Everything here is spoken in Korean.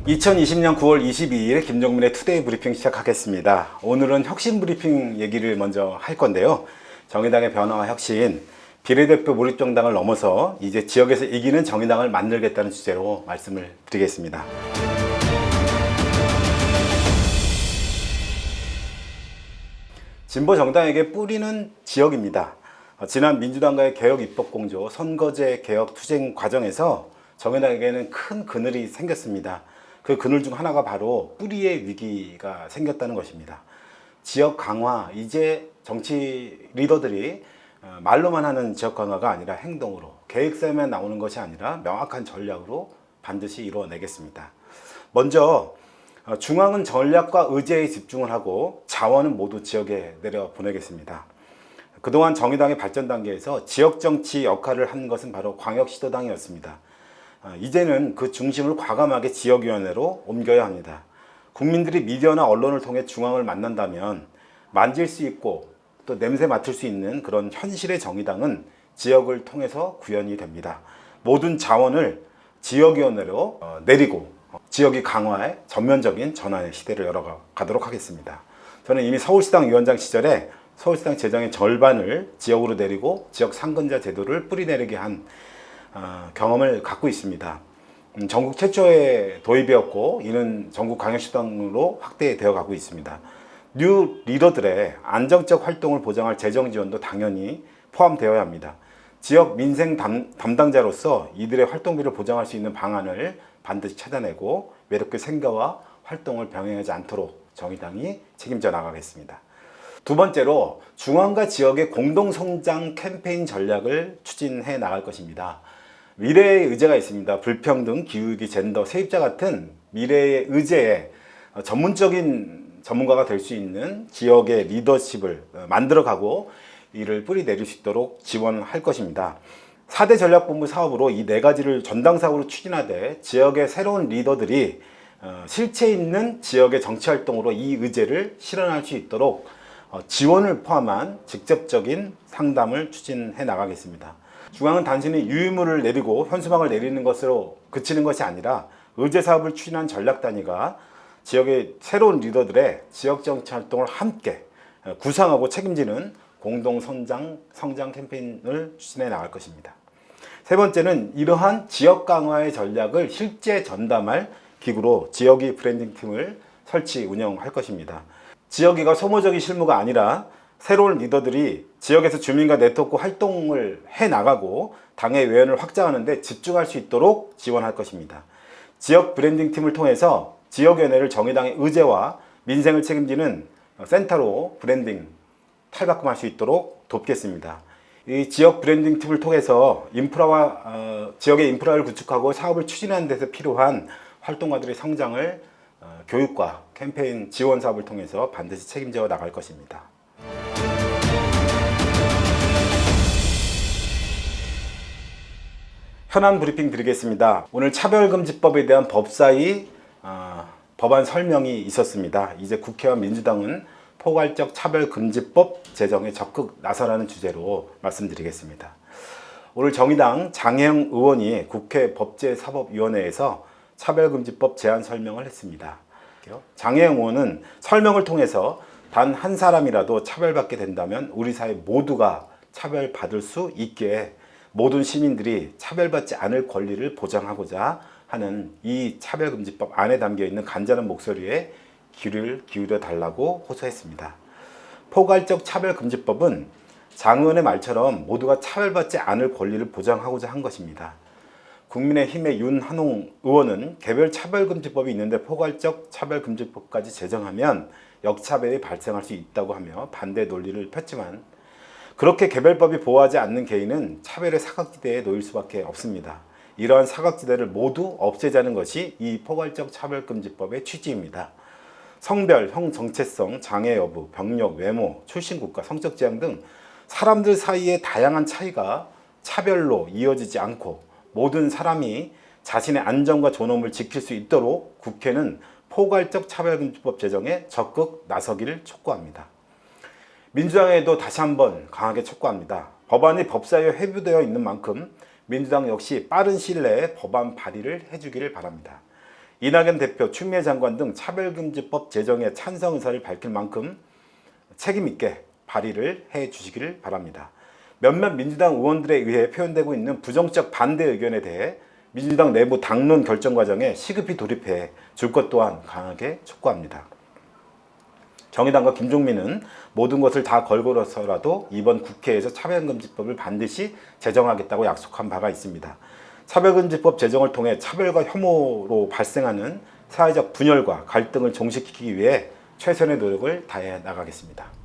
2020년 9월 22일 김종민의 투데이 브리핑 시작하겠습니다. 오늘은 혁신 브리핑 얘기를 먼저 할 건데요. 정의당의 변화와 혁신, 비례대표 몰입정당을 넘어서 이제 지역에서 이기는 정의당을 만들겠다는 주제로 말씀을 드리겠습니다. 진보 정당에게 뿌리는 지역입니다. 지난 민주당과의 개혁 입법 공조, 선거제 개혁 투쟁 과정에서 정의당에게는 큰 그늘이 생겼습니다. 그 그늘 중 하나가 바로 뿌리의 위기가 생겼다는 것입니다. 지역 강화, 이제 정치 리더들이 말로만 하는 지역 강화가 아니라 행동으로, 계획서에만 나오는 것이 아니라 명확한 전략으로 반드시 이루어내겠습니다. 먼저 중앙은 전략과 의제에 집중을 하고 자원은 모두 지역에 내려보내겠습니다. 그동안 정의당의 발전 단계에서 지역 정치 역할을 한 것은 바로 광역시도당이었습니다. 이제는 그 중심을 과감하게 지역위원회로 옮겨야 합니다. 국민들이 미디어나 언론을 통해 중앙을 만난다면 만질 수 있고 또 냄새 맡을 수 있는 그런 현실의 정의당은 지역을 통해서 구현이 됩니다. 모든 자원을 지역위원회로 내리고 지역의 강화에 전면적인 전환의 시대를 열어가도록 하겠습니다. 저는 이미 서울시당 위원장 시절에 서울시당 재정의 절반을 지역으로 내리고 지역 상근자 제도를 뿌리내리게 한 경험을 갖고 있습니다. 전국 최초의 도입이었고 이는 전국 광역시당으로 확대되어 가고 있습니다. 뉴 리더들의 안정적 활동을 보장할 재정 지원도 당연히 포함되어야 합니다. 지역 민생 담당자로서 이들의 활동비를 보장할 수 있는 방안을 반드시 찾아내고 외롭게 생계와 활동을 병행하지 않도록 정의당이 책임져 나가겠습니다. 두 번째로 중앙과 지역의 공동성장 캠페인 전략을 추진해 나갈 것입니다. 미래의 의제가 있습니다. 불평등, 기후위기, 젠더, 세입자 같은 미래의 의제에 전문적인 전문가가 될 수 있는 지역의 리더십을 만들어가고 이를 뿌리내릴 수 있도록 지원할 것입니다. 4대 전략본부 사업으로 이 네 가지를 전당사업으로 추진하되 지역의 새로운 리더들이 실체 있는 지역의 정치활동으로 이 의제를 실현할 수 있도록 지원을 포함한 직접적인 상담을 추진해 나가겠습니다. 중앙은 단순히 유의무를 내리고 현수막을 내리는 것으로 그치는 것이 아니라 의제 사업을 추진한 전략 단위가 지역의 새로운 리더들의 지역 정치 활동을 함께 구상하고 책임지는 공동 성장 캠페인을 추진해 나갈 것입니다. 세 번째는 이러한 지역 강화의 전략을 실제 전담할 기구로 지역의 브랜딩 팀을 설치 운영할 것입니다. 지역의가 소모적인 실무가 아니라 새로운 리더들이 지역에서 주민과 네트워크 활동을 해나가고 당의 외연을 확장하는 데 집중할 수 있도록 지원할 것입니다. 지역 브랜딩 팀을 통해서 지역위원회를 정의당의 의제와 민생을 책임지는 센터로 브랜딩, 탈바꿈할 수 있도록 돕겠습니다. 이 지역 브랜딩 팀을 통해서 지역의 인프라를 구축하고 사업을 추진하는 데서 필요한 활동가들의 성장을 교육과 캠페인 지원 사업을 통해서 반드시 책임져 나갈 것입니다. 현안 브리핑 드리겠습니다. 오늘 차별금지법에 대한 법사위 법안 설명이 있었습니다. 이제 국회와 민주당은 포괄적 차별금지법 제정에 적극 나서라는 주제로 말씀드리겠습니다. 오늘 정의당 장혜영 의원이 국회 법제사법위원회에서 차별금지법 제안 설명을 했습니다. 장혜영 의원은 설명을 통해서 단 한 사람이라도 차별받게 된다면 우리 사회 모두가 차별받을 수 있게 모든 시민들이 차별받지 않을 권리를 보장하고자 하는 이 차별금지법 안에 담겨있는 간절한 목소리에 귀를 기울여 달라고 호소했습니다. 포괄적 차별금지법은 장 의원의 말처럼 모두가 차별받지 않을 권리를 보장하고자 한 것입니다. 국민의힘의 윤한홍 의원은 개별 차별금지법이 있는데 포괄적 차별금지법까지 제정하면 역차별이 발생할 수 있다고 하며 반대 논리를 폈지만 그렇게 개별법이 보호하지 않는 개인은 차별의 사각지대에 놓일 수밖에 없습니다. 이러한 사각지대를 모두 없애자는 것이 이 포괄적 차별금지법의 취지입니다. 성별, 형 정체성, 장애 여부, 병력, 외모, 출신 국가, 성적 지향 등 사람들 사이의 다양한 차이가 차별로 이어지지 않고 모든 사람이 자신의 안전과 존엄을 지킬 수 있도록 국회는 포괄적 차별금지법 제정에 적극 나서기를 촉구합니다. 민주당에도 다시 한번 강하게 촉구합니다. 법안이 법사위에 회부되어 있는 만큼 민주당 역시 빠른 시일 내에 법안 발의를 해주기를 바랍니다. 이낙연 대표, 추미애 장관 등 차별금지법 제정에 찬성 의사를 밝힐 만큼 책임 있게 발의를 해 주시기를 바랍니다. 몇몇 민주당 의원들에 의해 표현되고 있는 부정적 반대 의견에 대해 민주당 내부 당론 결정 과정에 시급히 돌입해 줄 것 또한 강하게 촉구합니다. 정의당과 김종민은 모든 것을 다 걸고서라도 이번 국회에서 차별금지법을 반드시 제정하겠다고 약속한 바가 있습니다. 차별금지법 제정을 통해 차별과 혐오로 발생하는 사회적 분열과 갈등을 종식시키기 위해 최선의 노력을 다해 나가겠습니다.